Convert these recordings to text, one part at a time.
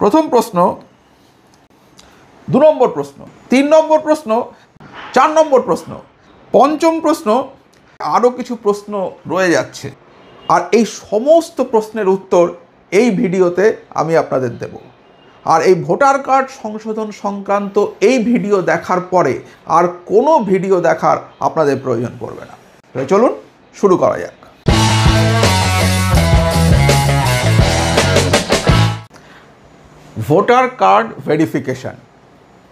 প্রথম প্রশ্ন, 2 নম্বর প্রশ্ন, 3 নম্বর প্রশ্ন, 4 নম্বর প্রশ্ন, পঞ্চম প্রশ্ন, আরও কিছু প্রশ্ন রয়ে যাচ্ছে। আর এই সমস্ত প্রশ্নের উত্তর এই ভিডিওতে আমি আপনাদের দেব। আর এই ভোটার কার্ড সংশোধন সংক্রান্ত এই ভিডিও দেখার পরে আর কোনো ভিডিও দেখার আপনাদের প্রয়োজন পড়বে না। তাহলে চলুন শুরু করা যাক। ভোটার কার্ড ভেরিফিকেশান,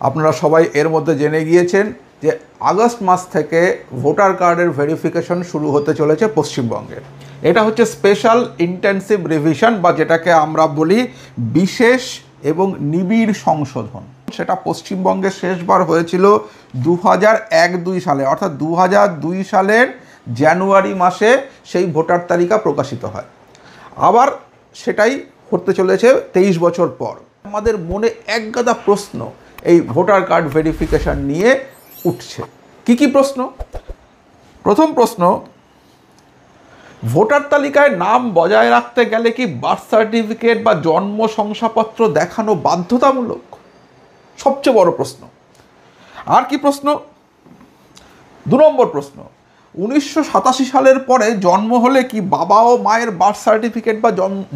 আপনারা সবাই এর মধ্যে জেনে গিয়েছেন যে আগস্ট মাস থেকে ভোটার কার্ডের ভেরিফিকেশন শুরু হতে চলেছে পশ্চিমবঙ্গে। এটা হচ্ছে স্পেশাল ইন্টেন্সিভ রিভিশন বা যেটাকে আমরা বলি বিশেষ এবং নিবিড় সংশোধন। সেটা পশ্চিমবঙ্গে শেষবার হয়েছিল 2001-2 সালে, অর্থাৎ 2002 সালের জানুয়ারি মাসে সেই ভোটার তালিকা প্রকাশিত হয়। আবার সেটাই হতে চলেছে 23 বছর পর। আমাদের মনে একগাদা প্রশ্ন এই ভোটার কার্ড ভেরিফিকেশান নিয়ে উঠছে। কি কি প্রশ্ন? প্রথম প্রশ্ন, ভোটার তালিকায় নাম বজায় রাখতে গেলে কি বার্থ সার্টিফিকেট বা জন্ম শংসাপত্র দেখানো বাধ্যতামূলক? সবচেয়ে বড় প্রশ্ন। আর কি প্রশ্ন? 2 নম্বর প্রশ্ন, 1987 সালের পরে জন্ম হলে কি বাবা ও মায়ের বার্থ সার্টিফিকেট বা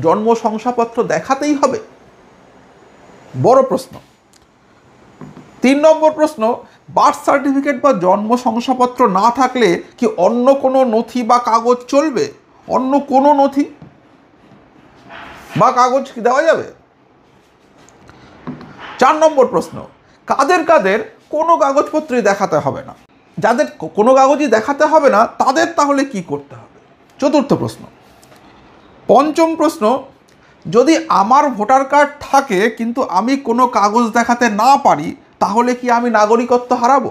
জন্ম শংসাপত্র দেখাতেই হবে? বড় প্রশ্ন। 3 নম্বর প্রশ্ন, বার্থ সার্টিফিকেট বা জন্ম শংসাপত্র না থাকলে কি অন্য কোনো নথি বা কাগজ চলবে? অন্য কোনো নথি বা কাগজ কি দেওয়া যাবে? 4 নম্বর প্রশ্ন, কাদের কাদের কোনো কাগজপত্রই দেখাতে হবে না? যাদের কোনো কাগজই দেখাতে হবে না তাদের তাহলে কি করতে হবে? চতুর্থ প্রশ্ন। পঞ্চম প্রশ্ন, যদি আমার ভোটার কার্ড থাকে কিন্তু আমি কোনো কাগজ দেখাতে না পারি তাহলে কি আমি নাগরিকত্ব হারাবো?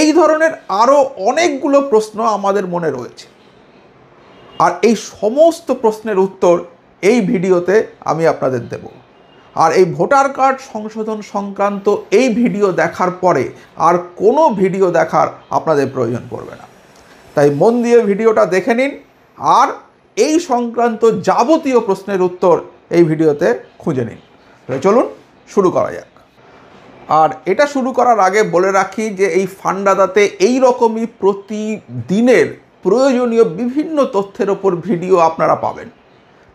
এই ধরনের আরও অনেকগুলো প্রশ্ন আমাদের মনে রয়েছে। আর এই সমস্ত প্রশ্নের উত্তর এই ভিডিওতে আমি আপনাদের দেব। আর এই ভোটার কার্ড সংশোধন সংক্রান্ত এই ভিডিও দেখার পরে আর কোনো ভিডিও দেখার আপনাদের প্রয়োজন পড়বে না। তাই মন দিয়ে ভিডিওটা দেখে নিন আর এই সংক্রান্ত যাবতীয় প্রশ্নের উত্তর এই ভিডিওতে খুঁজে নিন। চলুন শুরু করা যাক। আর এটা শুরু করার আগে বলে রাখি যে এই ফান্ডাদাতে এই রকমই প্রতিদিনের প্রয়োজনীয় বিভিন্ন তথ্যের ওপর ভিডিও আপনারা পাবেন।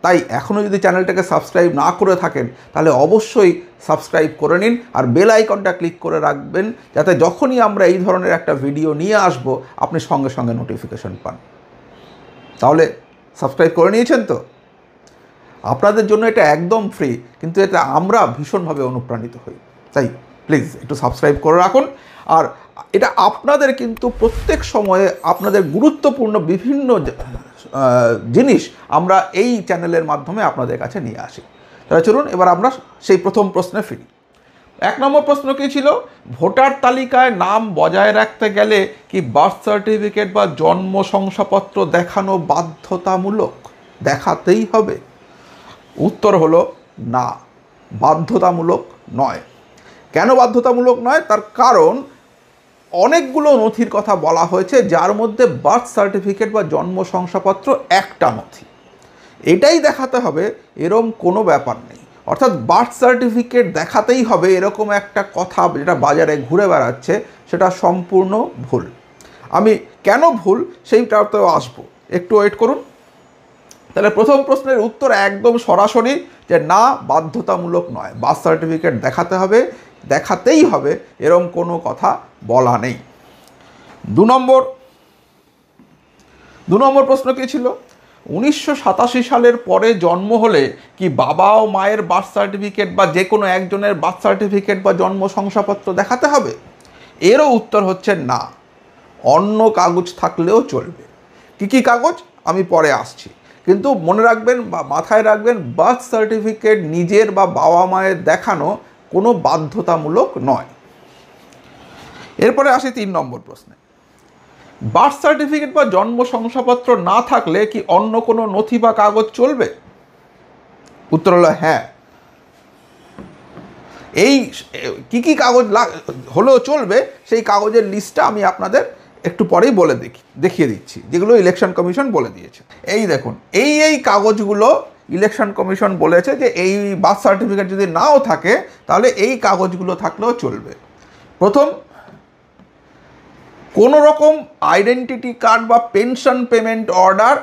তাই এখনও যদি চ্যানেলটাকে সাবস্ক্রাইব না করে থাকেন তাহলে অবশ্যই সাবস্ক্রাইব করে নিন আর বেল আইকনটা ক্লিক করে রাখবেন যাতে যখনই আমরা এই ধরনের একটা ভিডিও নিয়ে আসব আপনি সঙ্গে সঙ্গে নোটিফিকেশন পান। তাহলে সাবস্ক্রাইব করে নিয়েছেন তো? আপনাদের জন্য এটা একদম ফ্রি, কিন্তু এটা আমরা ভীষণভাবে অনুপ্রাণিত হই। তাই প্লিজ একটু সাবস্ক্রাইব করে রাখুন। আর এটা আপনাদের কিন্তু প্রত্যেক সময়ে আপনাদের গুরুত্বপূর্ণ বিভিন্ন জিনিস আমরা এই চ্যানেলের মাধ্যমে আপনাদের কাছে নিয়ে আসি। তাহলে চলুন এবার আমরা সেই প্রথম প্রশ্নে ফিরি। 1 নম্বর প্রশ্ন কী ছিল? ভোটার তালিকায় নাম বজায় রাখতে গেলে কি বার্থ সার্টিফিকেট বা জন্ম শংসাপত্র দেখানো বাধ্যতামূলক? দেখাতেই হবে? উত্তর হলো না, বাধ্যতামূলক নয়। কেন বাধ্যতামূলক নয়? তার কারণ অনেকগুলো নথির কথা বলা হয়েছে যার মধ্যে বার্থ সার্টিফিকেট বা জন্ম শংসাপত্র একটা নথি। এটাই দেখাতে হবে এরকম কোনো ব্যাপার নেই। অর্থাৎ বার্থ সার্টিফিকেট দেখাতেই হবে এরকম একটা কথা যেটা বাজারে ঘুরে বেড়াচ্ছে সেটা সম্পূর্ণ ভুল। আমি কেন ভুল সেইটাতেও আসবো, একটু ওয়েট করুন। তাহলে প্রথম প্রশ্নের উত্তর একদম সরাসরি যে না, বাধ্যতামূলক নয়, বার্থ সার্টিফিকেট দেখাতে হবে, দেখাতেই হবে এরকম কোনো কথা বলা নেই। 2 নম্বর প্রশ্ন কী ছিল? 1987 সালের পরে জন্ম হলে কি বাবা ও মায়ের বার্থ সার্টিফিকেট বা যে কোনো একজনের বার্থ সার্টিফিকেট বা জন্ম শংসাপত্র দেখাতে হবে? এরও উত্তর হচ্ছে না, অন্য কাগজ থাকলেও চলবে। কি কি কাগজ আমি পরে আসছি, কিন্তু মনে রাখবেন বা মাথায় রাখবেন বার্থ সার্টিফিকেট নিজের বা বাবা মায়ের দেখানো কোনো বাধ্যতামূলক নয়। এরপরে আসি 3 নম্বর প্রশ্নে। বার্থ সার্টিফিকেট বা জন্ম শংসাপত্র না থাকলে কি অন্য কোনো নথি বা কাগজ চলবে? উত্তর হলো হ্যাঁ। এই কি কি কাগজ হলেও চলবে সেই কাগজের লিস্টটা আমি আপনাদের একটু পরেই দেখিয়ে দিচ্ছি, যেগুলো ইলেকশন কমিশন বলে দিয়েছে। এই দেখুন, এই কাগজগুলো ইলেকশন কমিশন বলেছে যে এই বার্থ সার্টিফিকেট যদি নাও থাকে তাহলে এই কাগজগুলো থাকলেও চলবে। প্রথম, কোনো রকম আইডেন্টিটি কার্ড বা pension payment order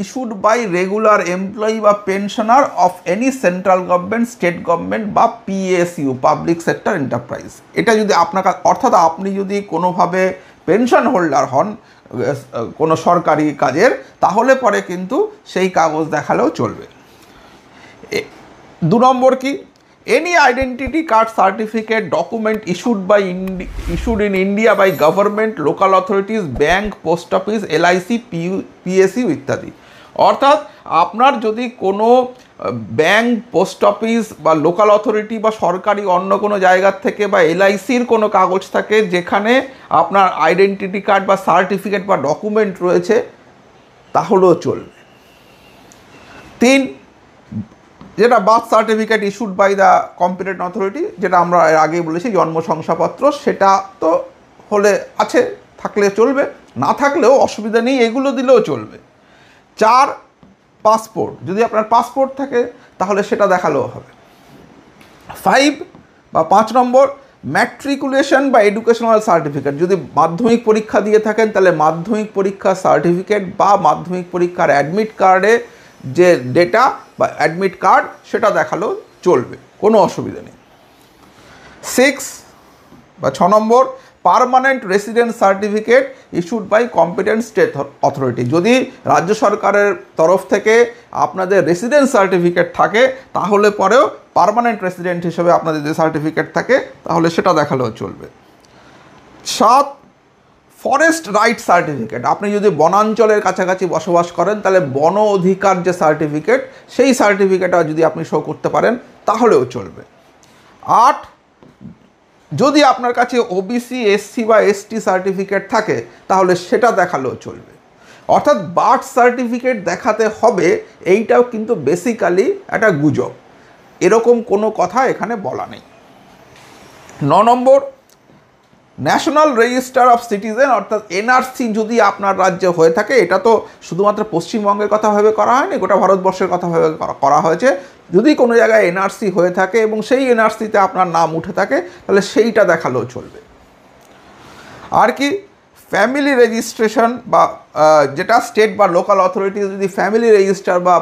issued by regular employee বা pensioner of any central government, state government বা পিএসইউ, পাবলিক সেক্টর এন্টারপ্রাইজ। এটা যদি আপনার, অর্থাৎ আপনি যদি কোনোভাবে পেনশন হোল্ডার হন কোনো সরকারি কাজের, তাহলে পরে কিন্তু সেই কাগজ দেখালেও চলবে। 2 নম্বর কি, any identity card certificate document issued in India by government, local authorities, bank, post office, LIC, PSU ইত্যাদি। অর্থাৎ আপনার যদি কোনো ব্যাংক, পোস্ট অফিস বা লোকাল অথরিটি বা সরকারি অন্য কোনো জায়গার থেকে বা LICর কোনো কাগজ থাকে যেখানে আপনার আইডেন্টিটি কার্ড বা সার্টিফিকেট বা ডকুমেন্ট রয়েছে, তাহলেও চলবে। 3, যেটা birth certificate issued by the competent authority, যেটা আমরা এর আগেই বলেছি জন্ম শংসাপত্র, সেটা তো হলে আছে, থাকলে চলবে, না থাকলেও অসুবিধা নেই, এগুলো দিলেও চলবে। 4, পাসপোর্ট, যদি আপনার পাসপোর্ট থাকে তাহলে সেটা দেখালেও হবে। 5 নম্বর, ম্যাট্রিকুলেশন বা এডুকেশনাল সার্টিফিকেট, যদি মাধ্যমিক পরীক্ষা দিয়ে থাকেন তাহলে মাধ্যমিক পরীক্ষার সার্টিফিকেট বা মাধ্যমিক পরীক্ষার অ্যাডমিট কার্ডে যে ডেটা বা অ্যাডমিট কার্ড সেটা দেখালেও চলবে, কোনো অসুবিধা নেই। 6 নম্বর, permanent residence certificate issued by competent state authority, যদি রাজ্য সরকারের তরফ থেকে আপনাদের রেসিডেন্স সার্টিফিকেট থাকে তাহলে পরেও পার্মানেন্ট রেসিডেন্ট হিসেবে আপনাদের যে সার্টিফিকেট থাকে তাহলে সেটা দেখালেও চলবে। 7, ফরেস্ট রাইট সার্টিফিকেট, আপনি যদি বনাঞ্চলের কাছাকাছি বসবাস করেন তাহলে বন অধিকার যে সার্টিফিকেট, সেই সার্টিফিকেটটা যদি আপনি শো করতে পারেন তাহলেও চলবে। 8, যদি আপনার কাছে ওবিসি, এসসি বা এসটি সার্টিফিকেট থাকে তাহলে সেটা দেখালেও চলবে। অর্থাৎ বার্থ সার্টিফিকেট দেখাতে হবে, এইটাও কিন্তু বেসিক্যালি একটা গুজব, এরকম কোনো কথা এখানে বলা নেই। 9 নম্বর, ন্যাশনাল রেজিস্টার অফ সিটিজেন, অর্থাৎ এনআরসি যদি আপনার রাজ্যে হয়ে থাকে, এটা তো শুধুমাত্র পশ্চিমবঙ্গের কথা ভেবে করা হয়নি, গোটা ভারতবর্ষের কথা ভেবে করা হয়েছে। যদি কোনো জায়গায় এনআরসি হয়ে থাকে এবং সেই এনআরসিতে আপনার নাম উঠে থাকে তাহলে সেইটা দেখালেও চলবে। আর কি, ফ্যামিলি রেজিস্ট্রেশন বা যেটা স্টেট বা লোকাল অথরিটি যদি ফ্যামিলি রেজিস্টার বা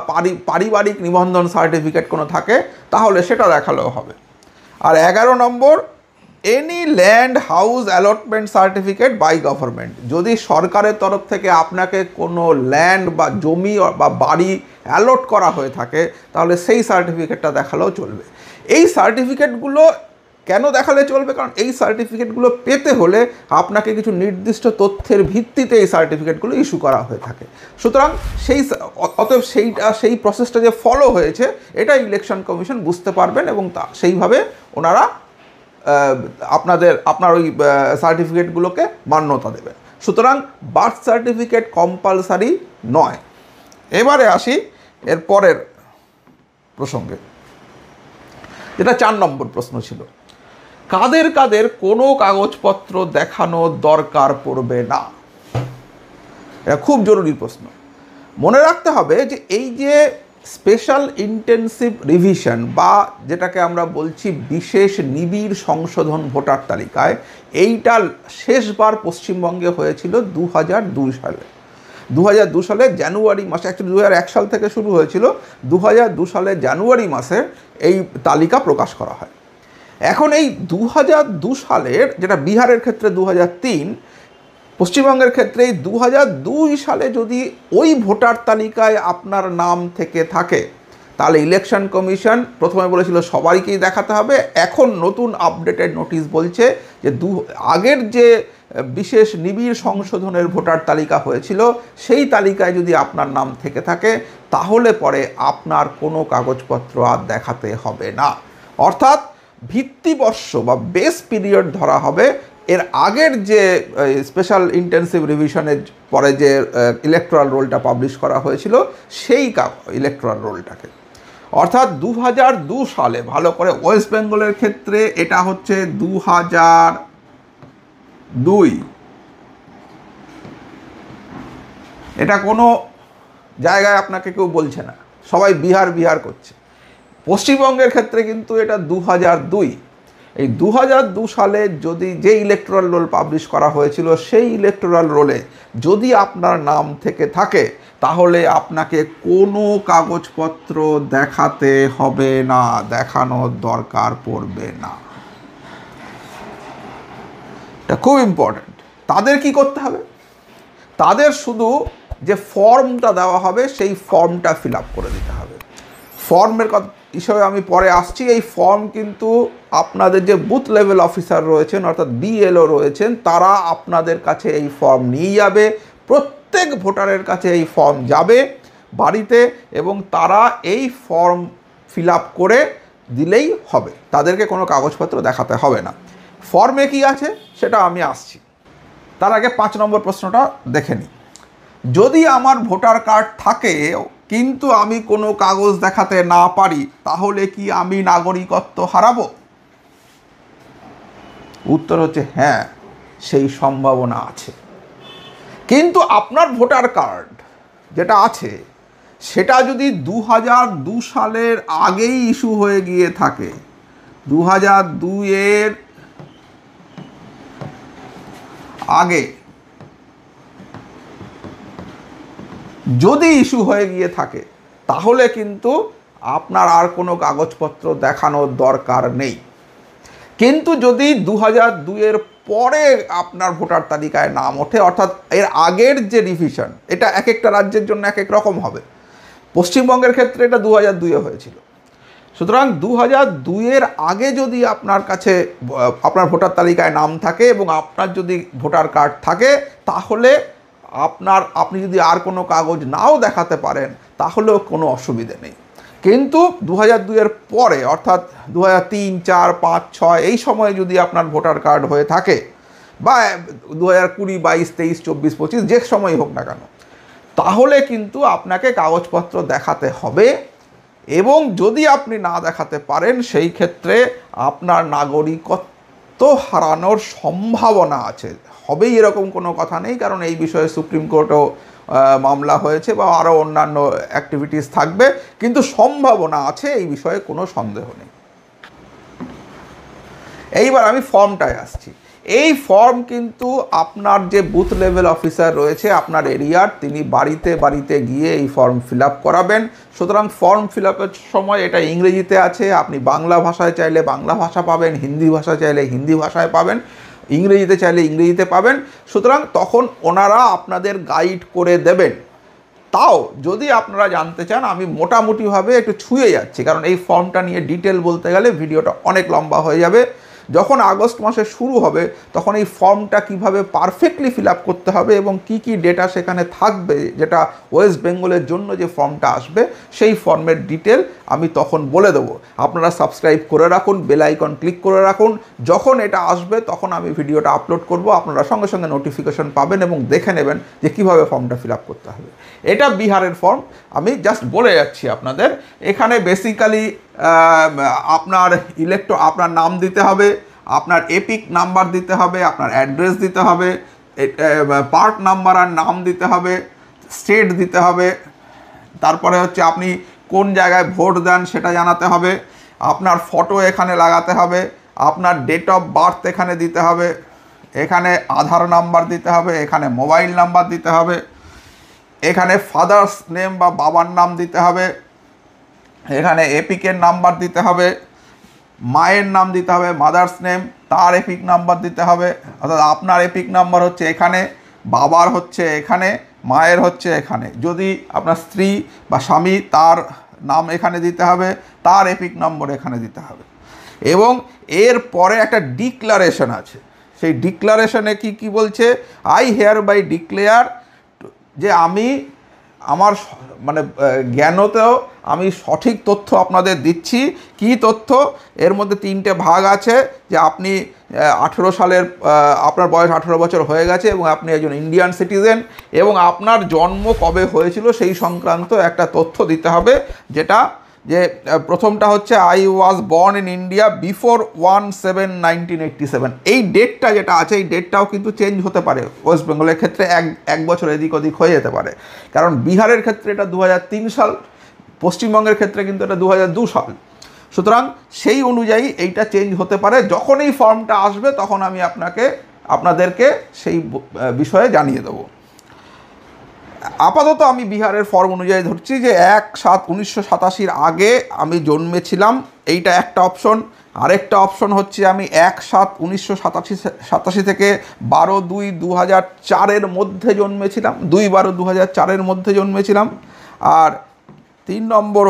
পারিবারিক নিবন্ধন সার্টিফিকেট কোনো থাকে তাহলে সেটা দেখালেও হবে। আর 11 নম্বর, any land house allotment certificate by government, যদি সরকারের তরফ থেকে আপনাকে কোনো ল্যান্ড বা জমি বা বাড়ি অ্যালট করা হয়ে থাকে তাহলে সেই সার্টিফিকেটটা দেখালেও চলবে। এই সার্টিফিকেটগুলো কেন দেখালে চলবে? কারণ এই সার্টিফিকেটগুলো পেতে হলে আপনাকে কিছু নির্দিষ্ট তথ্যের ভিত্তিতে এই সার্টিফিকেটগুলো ইস্যু করা হয়ে থাকে। সুতরাং অতএব সেই প্রসেসটা যে ফলো হয়েছে এটা ইলেকশন কমিশন বুঝতে পারবেন এবং সেইভাবে ওনারা আপনার ওই সার্টিফিকেটগুলোকে মান্যতা দেবেন। সুতরাং বার্থ সার্টিফিকেট কম্পালসারি নয়। এবারে আসি এর পরের প্রসঙ্গে, যেটা 4 নম্বর প্রশ্ন ছিল, কাদের কাদের কোনো কাগজপত্র দেখানোর দরকার পড়বে না? এটা খুব জরুরি প্রশ্ন। মনে রাখতে হবে যে এই যে স্পেশাল ইন্টেন্সিভ রিভিশন বা যেটাকে আমরা বলছি বিশেষ নিবিড় সংশোধন ভোটার তালিকায়, এইটা শেষবার পশ্চিমবঙ্গে হয়েছিল 2002 সালে। 2002 সালে জানুয়ারি মাসে, অ্যাকচুয়ালি 2001 সাল থেকে শুরু হয়েছিল, 2002 সালে জানুয়ারি মাসে এই তালিকা প্রকাশ করা হয়। এখন এই 2002 সালের, যেটা বিহারের ক্ষেত্রে 2003, পশ্চিমবঙ্গের ক্ষেত্রে 2002 সালে যদি ওই ভোটার তালিকায় আপনার নাম থেকে থাকে তাহলে ইলেকশন কমিশন প্রথমে বলেছিল সবাইকেই দেখাতে হবে। এখন নতুন আপডেটেড নোটিশ বলছে যে আগের যে বিশেষ নিবিড় সংশোধনের ভোটার তালিকা হয়েছিল সেই তালিকায় যদি আপনার নাম থেকে থাকে তাহলে পরে আপনার কোনো কাগজপত্র আর দেখাতে হবে না। অর্থাৎ ভিত্তিবর্ষ বা বেস পিরিয়ড ধরা হবে এর আগের যে স্পেশাল ইন্টেন্সিভ রিভিশনের পরে যে ইলেকট্রাল রোলটা পাবলিশ করা হয়েছিল সেই ইলেকট্রাল রোলটাকে। অর্থাৎ 2002 সালে, ভালো করে ওয়েস্ট বেঙ্গলের ক্ষেত্রে এটা হচ্ছে 2002, এটা কোনো জায়গায় আপনাকে কেউ বলছে না, সবাই বিহার বিহার করছে। পশ্চিমবঙ্গের ক্ষেত্রে কিন্তু এটা 2002। এই 2002 সালে যদি যে ইলেকটোরাল রোল পাবলিশ করা হয়েছিল, সেই ইলেকটোরাল রোলে যদি আপনার নাম থেকে থাকে, তাহলে আপনাকে কোনো কাগজপত্র দেখাতে হবে না, দেখানোর দরকার পড়বে না। এটা খুব ইম্পর্ট্যান্ট। তাদের কি করতে হবে? তাদের শুধু যে ফর্মটা দেওয়া হবে সেই ফর্মটা ফিল আপ করে দিতে হবে। ফর্মের কথা হিসেবে আমি পরে আসছি। এই ফর্ম কিন্তু আপনাদের যে বুথ লেভেল অফিসার রয়েছেন, অর্থাৎ বিএলও রয়েছেন, তারা আপনাদের কাছে এই ফর্ম নিয়ে যাবে। প্রত্যেক ভোটারের কাছে এই ফর্ম যাবে বাড়িতে, এবং তারা এই ফর্ম ফিল আপ করে দিলেই হবে, তাদেরকে কোনো কাগজপত্র দেখাতে হবে না। ফর্মে কি আছে সেটা আমি আসছি। তার আগে 5 নম্বর প্রশ্নটা দেখে নিই। যদি আমার ভোটার কার্ড থাকে কিন্তু আমি কোনো কাগজ দেখাতে না পারি, তাহলে কি আমি নাগরিকত্ব হারাবো? উত্তর হচ্ছে হ্যাঁ, সেই সম্ভাবনা আছে। কিন্তু আপনার ভোটার কার্ড যেটা আছে সেটা যদি 2002 সালের আগেই ইস্যু হয়ে গিয়ে থাকে, 2002-এর আগে যদি ইস্যু হয়ে গিয়ে থাকে, তাহলে কিন্তু আপনার আর কোনো কাগজপত্র দেখানোর দরকার নেই। কিন্তু যদি 2002-এর পরে আপনার ভোটার তালিকায় নাম ওঠে, অর্থাৎ এর আগের যে রিভিশন, এটা এক একটা রাজ্যের জন্য এক এক রকম হবে। পশ্চিমবঙ্গের ক্ষেত্রে এটা 2002-এ হয়েছিল। সুতরাং 2002-এর আগে যদি আপনার কাছে আপনার ভোটার তালিকায় নাম থাকে এবং আপনার যদি ভোটার কার্ড থাকে, তাহলে আপনি যদি আর কোনো কাগজ নাও দেখাতে পারেন, তাহলেও কোনো অসুবিধে নেই। কিন্তু 2002-এর পরে, অর্থাৎ 2003, 4, 5, 6 এই সময়ে যদি আপনার ভোটার কার্ড হয়ে থাকে, বা 2020, 22, 23, 24, 25 যে সময় হোক না কেন, তাহলে কিন্তু আপনাকে কাগজপত্র দেখাতে হবে। এবং যদি আপনি না দেখাতে পারেন, সেই ক্ষেত্রে আপনার নাগরিকত্ব হারানোর সম্ভাবনা আছে। হবেই এরকম কোনো কথা নেই, কারণ এই বিষয়ে সুপ্রিম কোর্টেও মামলা হয়েছে বা আরও অন্যান্য অ্যাক্টিভিটিস থাকবে, কিন্তু সম্ভাবনা আছে, এই বিষয়ে কোনো সন্দেহ নেই। এইবার আমি ফর্মটায় আসছি। এই ফর্ম কিন্তু আপনার যে বুথ লেভেল অফিসার রয়েছে আপনার এরিয়ার, তিনি বাড়িতে বাড়িতে গিয়ে এই ফর্ম ফিল আপ করাবেন। সুতরাং ফর্ম ফিল আপের সময় এটা ইংরেজিতে আছে, আপনি বাংলা ভাষায় চাইলে বাংলা ভাষা পাবেন, হিন্দি ভাষায় চাইলে হিন্দি ভাষায় পাবেন, ইংরেজিতে চাইলে ইংরেজিতে পাবেন। সুতরাং তখন ওনারা আপনাদের গাইড করে দেবেন। তাও যদি আপনারা জানতে চান, আমি মোটামুটিভাবে একটু ছুঁয়ে যাচ্ছি, কারণ এই ফর্মটা নিয়ে ডিটেল বলতে গেলে ভিডিওটা অনেক লম্বা হয়ে যাবে। যখন আগস্ট মাসে শুরু হবে, তখন এই ফর্মটা কিভাবে পারফেক্টলি ফিল আপ করতে হবে এবং কি কি ডেটা সেখানে থাকবে, যেটা ওয়েস্ট বেঙ্গলের জন্য যে ফর্মটা আসবে, সেই ফর্মের ডিটেল আমি তখন বলে দেবো। আপনারা সাবস্ক্রাইব করে রাখুন, বেল আইকন ক্লিক করে রাখুন। যখন এটা আসবে তখন আমি ভিডিওটা আপলোড করব, আপনারা সঙ্গে সঙ্গে নোটিফিকেশন পাবেন এবং দেখে নেবেন যে কীভাবে ফর্মটা ফিল আপ করতে হবে। এটা বিহারের ফর্ম, আমি জাস্ট বলে যাচ্ছি আপনাদের। এখানে বেসিক্যালি আপনার নাম দিতে হবে, আপনার এপিক নাম্বার দিতে হবে, আপনার অ্যাড্রেস দিতে হবে, পার্ট নাম্বার আর নাম দিতে হবে, স্টেট দিতে হবে, তারপরে হচ্ছে আপনি কোন জায়গায় ভোট দেন সেটা জানাতে হবে, আপনার ফটো এখানে লাগাতে হবে, আপনার ডেট অফ বার্থ এখানে দিতে হবে, এখানে আধার নাম্বার দিতে হবে, এখানে মোবাইল নাম্বার দিতে হবে, এখানে ফাদার্স নেম বা বাবার নাম দিতে হবে, এখানে এপিকের নাম্বার দিতে হবে, মায়ের নাম দিতে হবে, মাদার্স নেম, তার এপিক নাম্বার দিতে হবে। অর্থাৎ আপনার এপিক নাম্বার হচ্ছে এখানে, বাবার হচ্ছে এখানে, মায়ের হচ্ছে এখানে। যদি আপনার স্ত্রী বা স্বামী, তার নাম এখানে দিতে হবে, তার এপিক নম্বর এখানে দিতে হবে। এবং এর পরে একটা ডিক্লারেশন আছে। সেই ডিক্লারেশনে কি বলছে? আই হেয়ার বাই ডিক্লেয়ার, যে আমি আমার জ্ঞানতেও আমি সঠিক তথ্য আপনাদের দিচ্ছি। কি তথ্য? এর মধ্যে 3টে ভাগ আছে, যে আপনি 18 সালের, আপনার বয়স 18 বছর হয়ে গেছে এবং আপনি একজন ইন্ডিয়ান সিটিজেন, এবং আপনার জন্ম কবে হয়েছিল সেই সংক্রান্ত একটা তথ্য দিতে হবে। যে প্রথমটা হচ্ছে I was born in India before 1/7/1987। এই ডেটটা যেটা আছে, এই ডেটটাও কিন্তু চেঞ্জ হতে পারে। ওয়েস্ট বেঙ্গলের ক্ষেত্রে এক বছর এদিক ওদিক হয়ে যেতে পারে, কারণ বিহারের ক্ষেত্রে এটা 2003 সাল পশ্চিমবঙ্গের ক্ষেত্রে কিন্তু এটা 2002 সাল। সুতরাং সেই অনুযায়ী এইটা চেঞ্জ হতে পারে। যখন এই ফর্মটা আসবে তখন আমি আপনাদেরকে সেই বিষয়ে জানিয়ে দেবো। আপাতত আমি বিহারের ফর্ম অনুযায়ী ধরছি যে 1/7/1987 আগে আমি জন্মেছিলাম, এইটা একটা অপশন। আরেকটা অপশন হচ্ছে আমি 1/7/1987 থেকে 12/2/2004 মধ্যে জন্মেছিলাম, 2/12/2004 মধ্যে জন্মেছিলাম। আর 3 নম্বর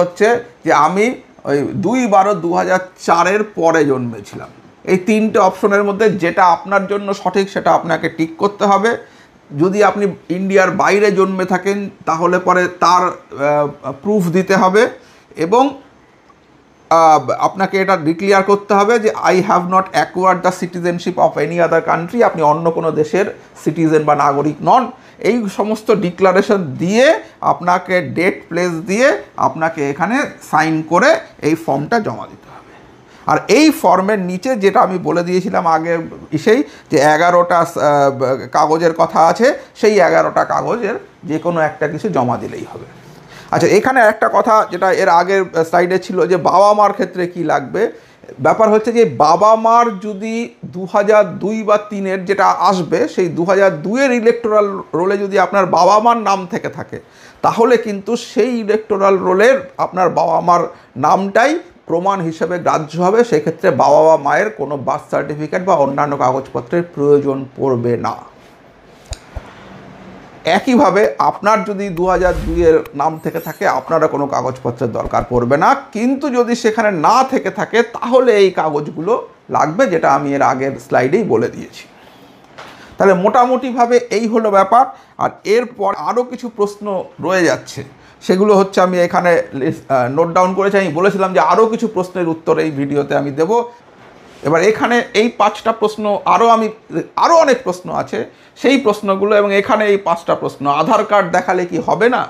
হচ্ছে যে আমি ওই 2/12/2004 পরে জন্মেছিলাম। এই 3টে অপশনের মধ্যে যেটা আপনার জন্য সঠিক সেটা আপনাকে টিক করতে হবে। যদি আপনি ইন্ডিয়ার বাইরে জন্মে থাকেন তাহলে পরে তার প্রুফ দিতে হবে এবং আপনাকে এটা ডিক্লিয়ার করতে হবে যে I have not acquired the citizenship of any other country, আপনি অন্য কোনো দেশের সিটিজেন বা নাগরিক নন। এই সমস্ত ডিক্লারেশন দিয়ে আপনাকে ডেট প্লেস দিয়ে আপনাকে এখানে সাইন করে এই ফর্মটা জমা দিতে হবে। আর এই ফর্মের নিচে যেটা আমি বলে দিয়েছিলাম আগে সেই যে 11টা কাগজের কথা আছে, সেই 11টা কাগজের যে কোনো একটা কিছু জমা দিলেই হবে। আচ্ছা, এখানে একটা কথা যেটা এর আগের স্লাইডে ছিল যে বাবা মার ক্ষেত্রে কি লাগবে। ব্যাপার হচ্ছে যে বাবা মার যদি 2002 বা 3 যেটা আসবে সেই 2002 ইলেকটোরাল রোলে যদি আপনার বাবা মার নাম থেকে থাকে তাহলে কিন্তু সেই ইলেকটোরাল রোলের আপনার বাবা মার নামটাই প্রমাণ হিসেবে গ্রাহ্য হবে। সেক্ষেত্রে বাবা বা মায়ের কোনো বার্থ সার্টিফিকেট বা অন্যান্য কাগজপত্রের প্রয়োজন পড়বে না। একইভাবে আপনার যদি 2002 নাম থেকে থাকে আপনারা কোনো কাগজপত্রের দরকার পড়বে না, কিন্তু যদি সেখানে না থেকে থাকে তাহলে এই কাগজগুলো লাগবে, যেটা আমি এর আগের স্লাইডেই বলে দিয়েছি। তাহলে মোটামুটিভাবে এই হলো ব্যাপার। আর এরপর আরও কিছু প্রশ্ন রয়ে যাচ্ছে, সেগুলো হচ্ছে আমি এখানে নোট ডাউন করেছি। আমি বলেছিলাম যে আরও কিছু প্রশ্নের উত্তর এই ভিডিওতে আমি দেব। এবার এখানে এই 5টা প্রশ্ন, আরও অনেক প্রশ্ন আছে সেই প্রশ্নগুলো, এবং এখানে এই 5টা প্রশ্ন: আধার কার্ড দেখালে কি হবে না?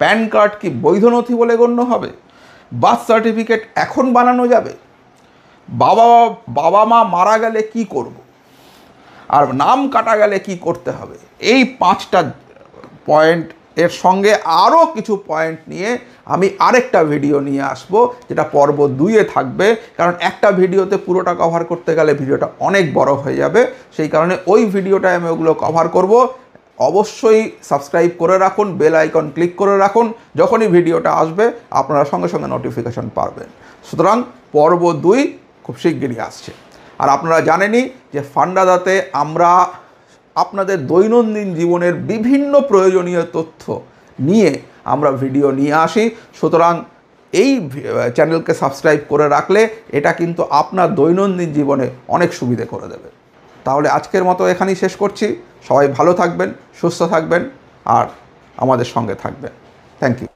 প্যান কার্ড কি বৈধ নথি বলে গণ্য হবে? বার্থ সার্টিফিকেট এখন বানানো যাবে? বাবা মা মারা গেলে কি করব? আর নাম কাটা গেলে কি করতে হবে? এই 5টা পয়েন্ট এর সঙ্গে আরও কিছু পয়েন্ট নিয়ে আমি আরেকটা ভিডিও নিয়ে আসব, যেটা পর্ব 2-এ থাকবে। কারণ একটা ভিডিওতে পুরোটা কভার করতে গেলে ভিডিওটা অনেক বড় হয়ে যাবে, সেই কারণে ওই ভিডিওটায় আমি ওগুলো কভার করব। অবশ্যই সাবস্ক্রাইব করে রাখুন, বেল আইকন ক্লিক করে রাখুন, যখনই ভিডিওটা আসবে আপনারা সঙ্গে সঙ্গে নোটিফিকেশন পাবেন। সুতরাং পর্ব 2 খুব শিগগিরই আসছে। আর আপনারা জানেনই যে ফান্ডাদাতে আমরা আপনাদের দৈনন্দিন জীবনের বিভিন্ন প্রয়োজনীয় তথ্য নিয়ে আমরা ভিডিও নিয়ে আসি। সুতরাং এই চ্যানেলকে সাবস্ক্রাইব করে রাখলে এটা কিন্তু আপনার দৈনন্দিন জীবনে অনেক সুবিধে করে দেবে। তাহলে আজকের মতো এখানেই শেষ করছি। সবাই ভালো থাকবেন, সুস্থ থাকবেন আর আমাদের সঙ্গে থাকবেন। Thank you.